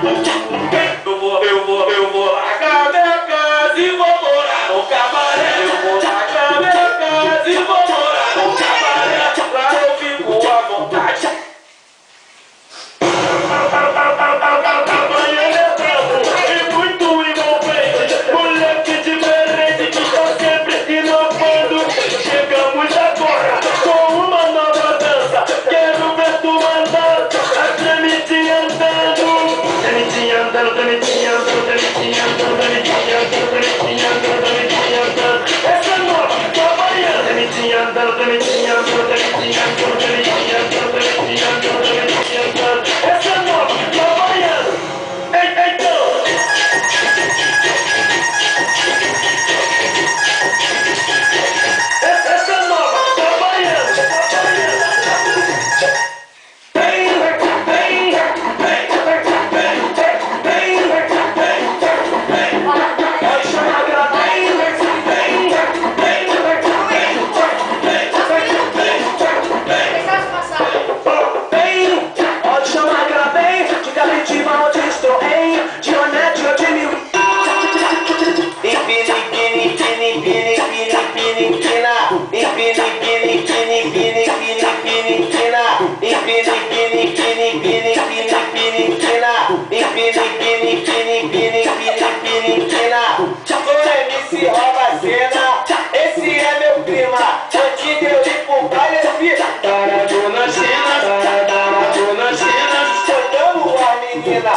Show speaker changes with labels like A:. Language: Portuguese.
A: Eu vou largar minha casa e vou morar no cabaré. Eu vou largar minha casa e vou morar no cabaré. Lá eu fico à vontade. Amanhã é bravo e muito envolvente. Moleque diferente que tá sempre inovando. Chegamos agora com uma nova dança. Quero ver tu mandar a tremitinha andando. Tremitinha andando, tremitinha andando, tremitinha andando, tremitinha andando, tremitinha andando, tremitinha andando. Essa é nova, tá baiana. Tremitinha andando, tremitinha andando, tremitinha andando, tremitinha andando, tremitinha andando, tremitinha andando. Essa é nova, tá baiana. Então. Essa é nova, tá baiana, tá baiana. MC rouba cena, esse é meu clima. Antes de eu ir pro baile, Taradona China, Taradona China. Soltando a menina.